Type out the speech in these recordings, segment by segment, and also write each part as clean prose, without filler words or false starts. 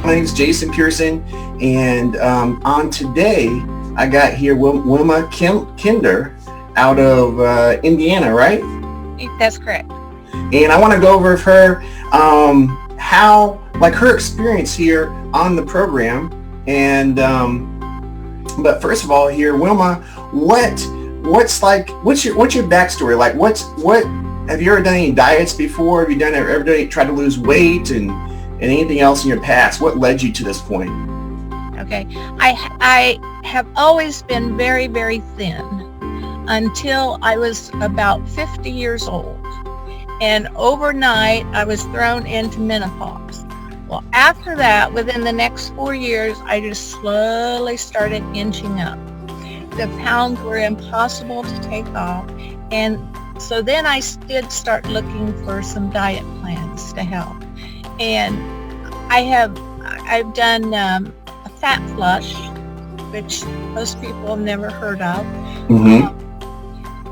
My name is Jason Pearson, and on today, I got here Wilma Kinder out of Indiana, right? That's correct. And I want to go over with her how, like, her experience here on the program. And but first of all, here, Wilma, what's your backstory? Like, what have you ever done any diets before? Have you tried to lose weight and anything else in your past? What led you to this point? Okay. I have always been very, very thin until I was about 50 years old. And overnight, I was thrown into menopause. Well, after that, within the next 4 years, I just slowly started inching up. The pounds were impossible to take off. And so then I did start looking for some diet plans to help. And I've done a fat flush, which most people have never heard of. Mm-hmm.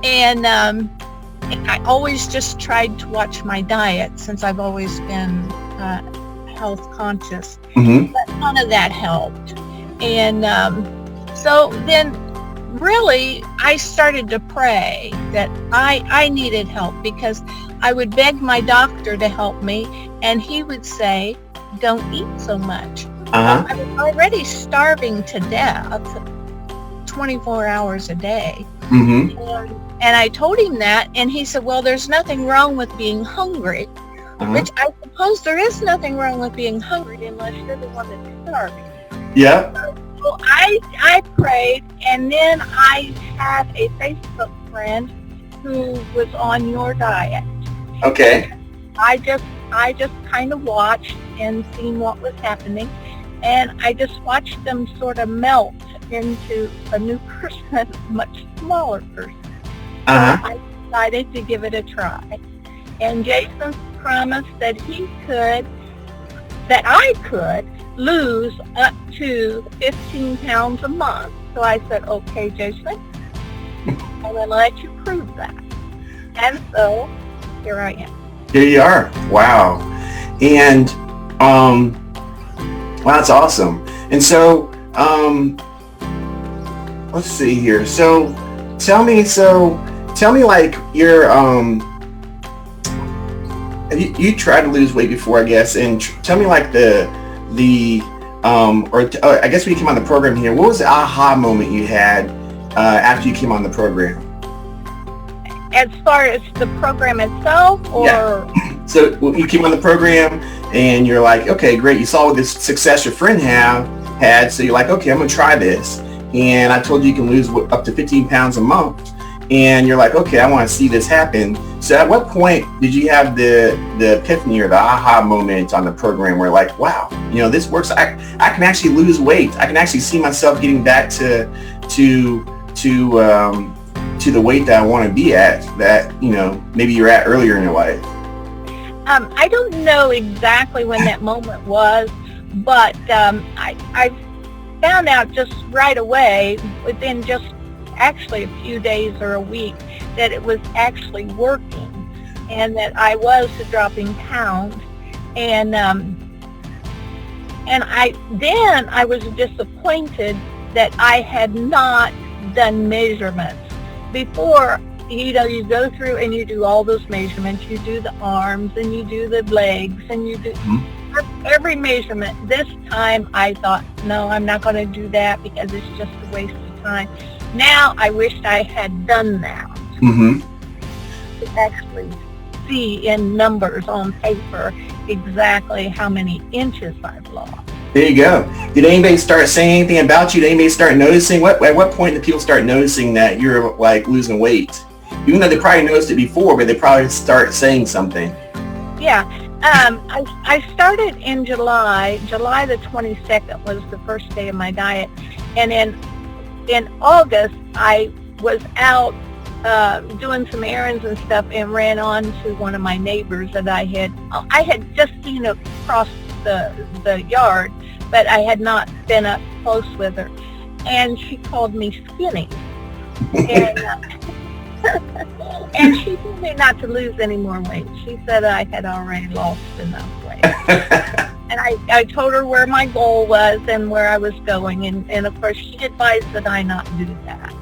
And I always just tried to watch my diet since I've always been health conscious. Mm-hmm. But none of that helped. And so then really I started to pray that I needed help, because I would beg my doctor to help me, and he would say, don't eat so much. Uh-huh. I was already starving to death 24 hours a day. Mm-hmm. And I told him that, and he said, well, there's nothing wrong with being hungry, Uh-huh. which I suppose there is nothing wrong with being hungry unless you're the one that's starving. Yeah. So I prayed, and then I had a Facebook friend who was on your diet. Okay. I just kind of watched and seen what was happening, and I just watched them sort of melt into a new person, a much smaller person. Uh-huh. So I decided to give it a try. And Jason promised that I could lose up to 15 pounds a month. So I said, okay, Jason, I'm going to let you prove that. And so here I am. Here you are. Wow. And wow, that's awesome. And so let's see here. So tell me like your you tried to lose weight before, I guess, and tell me like I guess when you came on the program here, what was the aha moment you had after you came on the program? As far as the program itself, or? Yeah. So you came on the program and you're like, okay, great. You saw this success your friend had. So you're like, okay, I'm going to try this. And I told you can lose up to 15 pounds a month. And you're like, okay, I want to see this happen. So at what point did you have the epiphany or the aha moment on the program where like, wow, this works. I can actually lose weight. I can actually see myself getting back to the weight that I want to be at, that, maybe you're at earlier in your life? I don't know exactly when that moment was, but I found out just right away, within just actually a few days or a week, that it was actually working and that I was dropping pounds. And I was disappointed that I had not done measurements. Before, you go through and you do all those measurements. You do the arms and you do the legs and you do every measurement. This time I thought, no, I'm not going to do that because it's just a waste of time. Now I wished I had done that. Mm-hmm. To actually see in numbers on paper exactly how many inches I've lost. There you go. Did anybody start saying anything about you? Did anybody start noticing? At what point did people start noticing that you're like losing weight? Even though they probably noticed it before, but they probably start saying something. Yeah. I started in July. July the 22nd was the first day of my diet. And in August, I was out doing some errands and stuff and ran on to one of my neighbors that I had just seen across the yard, but I had not been up close with her. And she called me skinny. And and she told me not to lose any more weight. She said I had already lost enough weight. And I told her where my goal was and where I was going, and of course she advised that I not do that.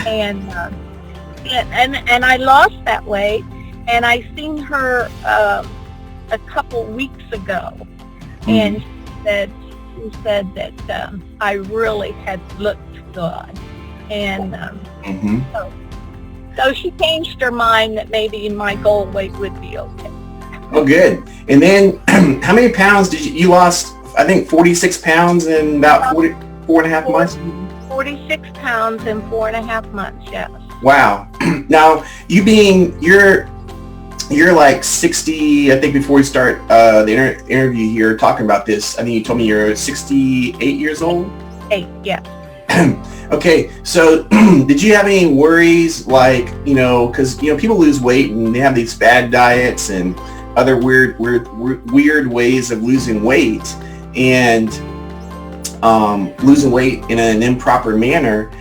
And I lost that weight, and I seen her a couple weeks ago, and she said that I really had looked good, and so she changed her mind that maybe my goal weight would be okay. Oh, good. And then, how many pounds did you lost? I think 46 pounds in about 4.5 months. 46 pounds in 4.5 months. Yes. Wow. Now, you're like 60. I think before we start the interview here, talking about this, I think you told me you're 68 years old. 8. Yeah. Okay, so did you have any worries, like, because people lose weight and they have these bad diets and other weird ways of losing weight, and losing weight in an improper manner?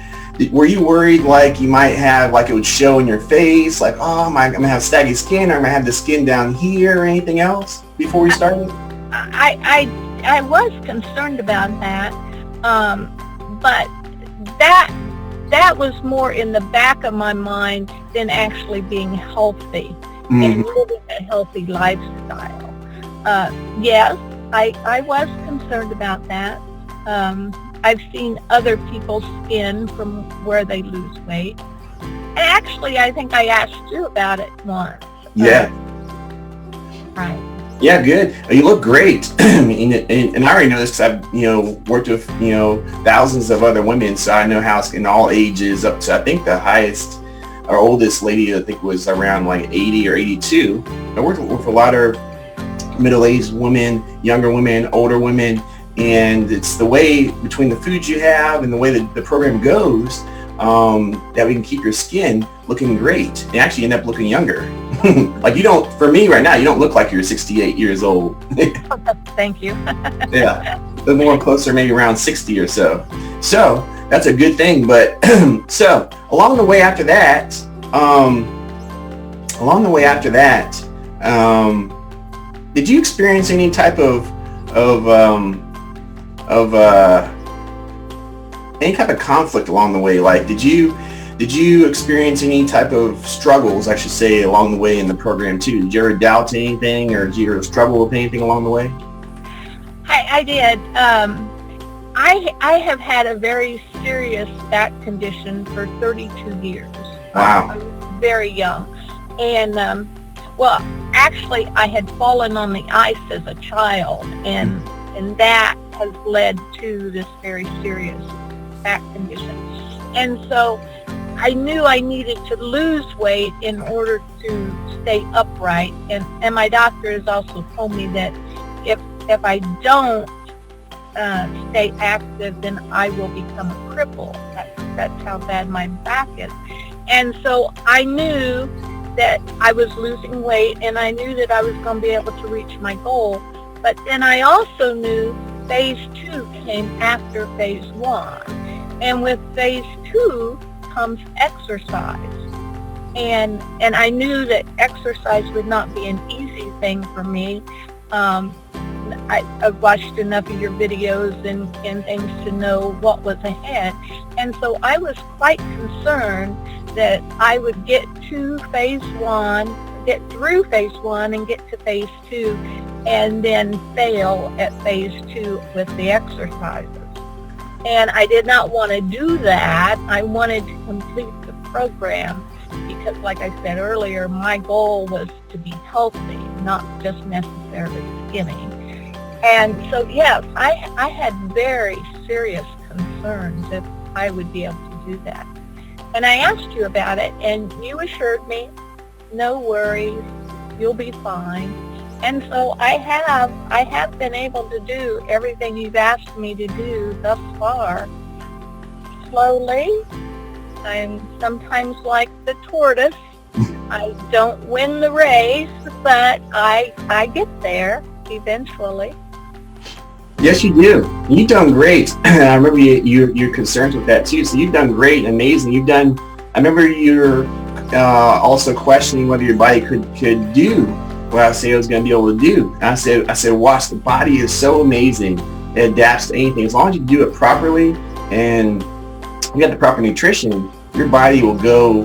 Were you worried like you might have, like it would show in your face, like, oh, I'm gonna have saggy skin, or I'm gonna have the skin down here, or anything else before we started? I was concerned about that, but that was more in the back of my mind than actually being healthy and living a healthy lifestyle. Yes, I was concerned about that. I've seen other people's skin from where they lose weight. And actually, I think I asked you about it once. Yeah. Right. Yeah, good. You look great. and I already know this because I've, worked with, thousands of other women. So I know how it's in all ages up to, I think the highest or oldest lady, I think was around like 80 or 82. I worked with a lot of middle-aged women, younger women, older women. And it's the way between the foods you have and the way that the program goes that we can keep your skin looking great and actually end up looking younger. Like for me right now, you don't look like you're 68 years old. Thank you. Yeah, the more closer, maybe around 60 or so. So that's a good thing. But so along the way after that, did you experience any type of any type of conflict along the way? Like, did you experience any type of struggles, I should say, along the way in the program too? Did you ever doubt anything, or did you ever struggle with anything along the way? I did. I have had a very serious back condition for 32 years. Wow. I was very young. And, well, actually, I had fallen on the ice as a child, and that has led to this very serious back condition. And so I knew I needed to lose weight in order to stay upright. And my doctor has also told me that if I don't stay active, then I will become a cripple. That's how bad my back is. And so I knew that I was losing weight, and I knew that I was going to be able to reach my goal. But then I also knew phase 2 came after phase 1. And with phase 2 comes exercise. And I knew that exercise would not be an easy thing for me. I've watched enough of your videos and things to know what was ahead. And so I was quite concerned that I would get through phase 1 and get to phase 2 and then fail at phase 2 with the exercises. And I did not want to do that. I wanted to complete the program because, like I said earlier, my goal was to be healthy, not just necessarily skinny. And so, yes, I had very serious concerns if I would be able to do that. And I asked you about it, and you assured me, no worries, you'll be fine. And so I have been able to do everything you've asked me to do thus far. Slowly, I'm sometimes like the tortoise. I don't win the race, but I get there eventually. Yes, you do. You've done great. I remember your concerns with that too. So you've done great, amazing. I remember you're also questioning whether your body could do what I said I was going to be able to do. And I said, watch, the body is so amazing. It adapts to anything. As long as you do it properly and you got the proper nutrition, your body will go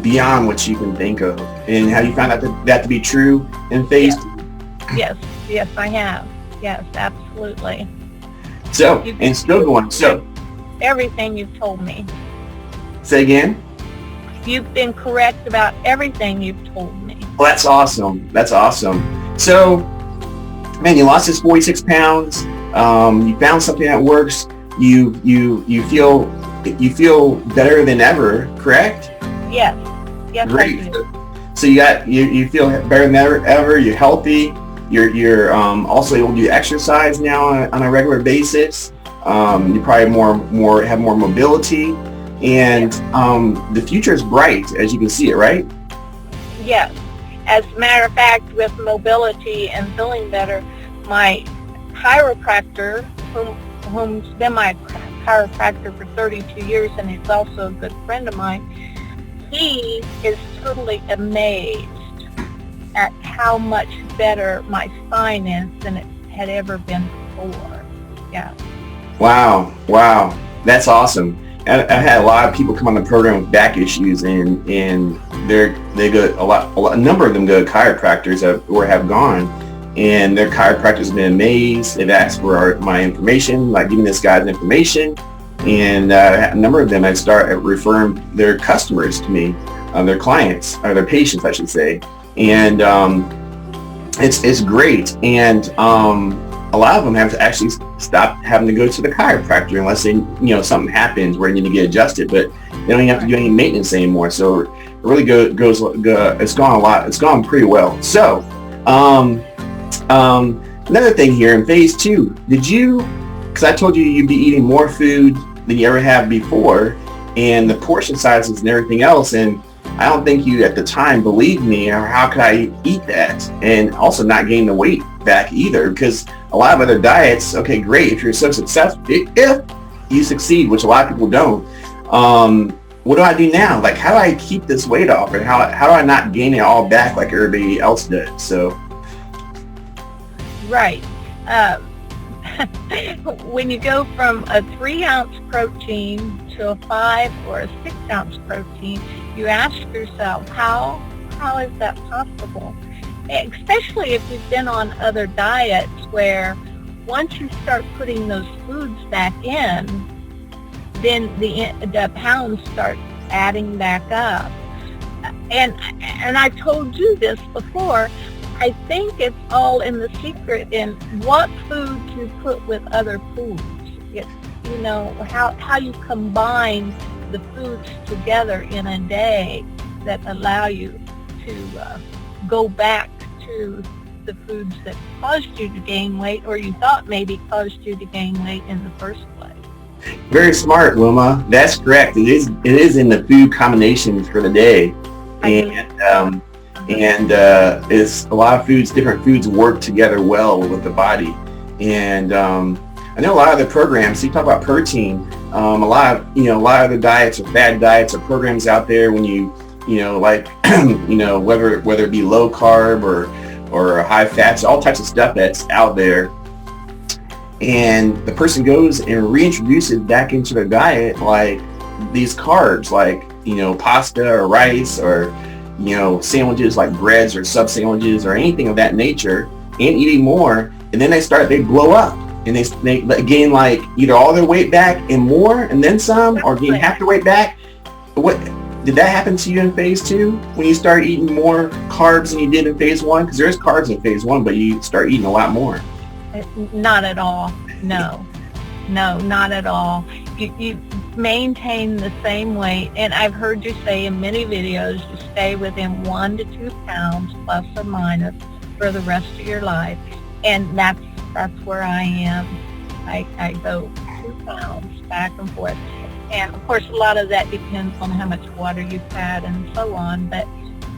beyond what you can think of. And have you found out that to be true in phase? Yes, I have. Yes, absolutely. So, and still going. So, everything you've told me. Say again? You've been correct about everything you've told me. Well, that's awesome. That's awesome. So, man, you lost this 46 pounds. You found something that works. You feel better than ever, correct? Yes. Great. So you feel better than ever. You're healthy. You're also able to do exercise now on a regular basis. You probably have more mobility, and the future is bright, as you can see it, right? Yes. As a matter of fact, with mobility and feeling better, my chiropractor, whom's been my chiropractor for 32 years, and he's also a good friend of mine, he is totally amazed at how much better my spine is than it had ever been before. Yeah. Wow. That's awesome. I had a lot of people come on the program with back issues, and they go a number of them go to chiropractors or have gone, and their chiropractors have been amazed. They've asked for my information, like giving this guy's information, and a number of them I start referring their customers to me, their clients or their patients, I should say, and it's great. And a lot of them have to actually stop having to go to the chiropractor unless something happens where you need to get adjusted, but they don't even have to do any maintenance anymore. So it really it's gone pretty well. So another thing here in phase 2, because I told you you'd be eating more food than you ever have before, and the portion sizes and everything else, and I don't think you at the time believed me, or how could I eat that and also not gain the weight back either, because a lot of other diets, okay, great, if you're so successful, if you succeed, which a lot of people don't, what do I do now? Like, how do I keep this weight off, and how do I not gain it all back like everybody else does? So right. When you go from a 3-ounce protein to a 5 or a 6-ounce protein, you ask yourself, how is that possible? Especially if you've been on other diets where once you start putting those foods back in, then the pounds start adding back up. And I told you this before, I think it's all in the secret in what foods you put with other foods. How you combine the foods together in a day that allow you to go back to the foods that caused you to gain weight, or you thought maybe caused you to gain weight in the first place. Very smart, Wilma. That's correct. It is in the food combinations for the day, and it's a lot of foods. Different foods work together well with the body, and I know a lot of the programs. So you talk about protein. A lot of the diets or fad diets or programs out there when whether it be low carb or high fats, all types of stuff that's out there, and the person goes and reintroduces back into their diet like these carbs, like pasta or rice, or sandwiches like breads or sub sandwiches or anything of that nature, and eating more, and then they blow up, and they gain like either all their weight back and more and then some, or gain half the weight back. What did that happen to you in phase 2 when you start eating more carbs than you did in phase 1? Because there's carbs in phase 1, but you start eating a lot more. Not at all. No, not at all. You maintain the same weight, and I've heard you say in many videos you stay within 1 to 2 pounds plus or minus for the rest of your life, and that's where I am. I go 2 pounds back and forth, and of course a lot of that depends on how much water you've had and so on, but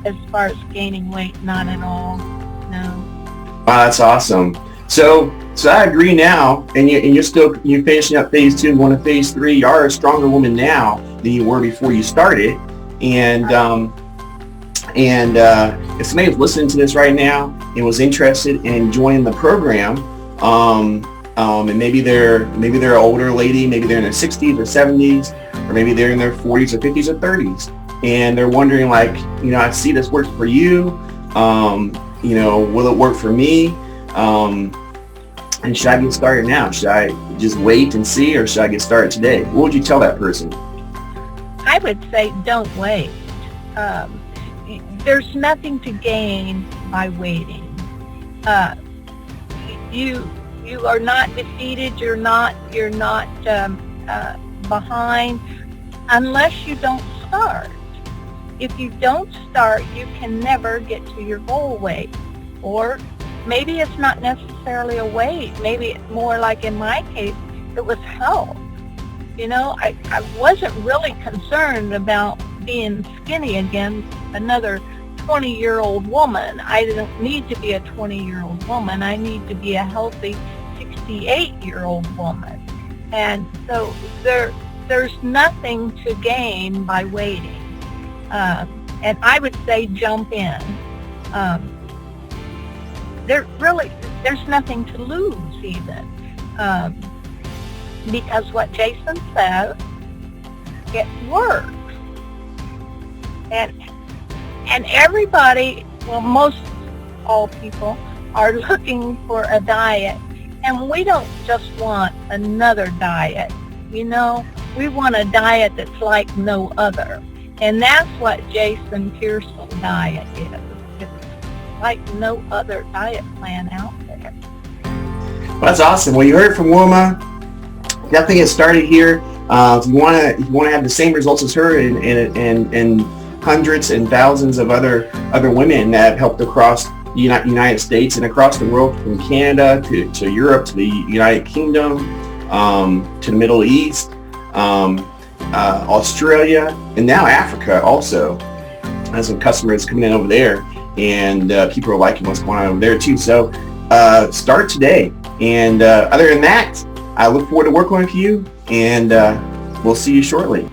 as far as gaining weight, not at all. No. Wow, that's awesome. So I agree now, and you're finishing up phase 2 and going to phase 3. You are a stronger woman now than you were before you started, and And if somebody was listening to this right now and was interested in joining the program, and maybe they're an older lady, maybe they're in their 60s or 70s, or maybe they're in their 40s or 50s or 30s, and they're wondering, like, I see this works for you. Will it work for me? And should I get started now? Should I just wait and see, or should I get started today? What would you tell that person? I would say don't wait. There's nothing to gain by waiting. You are not defeated. You're not behind unless you don't start. If you don't start, you can never get to your goal weight. Or maybe it's not necessarily a weight. Maybe it's more like, in my case, it was health. I wasn't really concerned about being skinny again, another 20-year-old woman. I didn't need to be a 20-year-old woman. I need to be a healthy 68-year-old woman. And so there's nothing to gain by waiting. And I would say jump in. There's nothing to lose even. Because what Jason says, it works. And everybody, well, most all people are looking for a diet. And we don't just want another diet. We want a diet that's like no other. And that's what Jason Pearson diet is. It's like no other diet plan out there. Well, that's awesome. Well, you heard from Wilma. Definitely get started here. If you want to have the same results as her, and hundreds and thousands of other women that have helped across the United States and across the world, from Canada to Europe to the United Kingdom, to the Middle East, Australia, and now Africa also. Has some customers coming in over there, and people are liking what's going on over there too. So start today. And other than that, I look forward to working with you, and we'll see you shortly.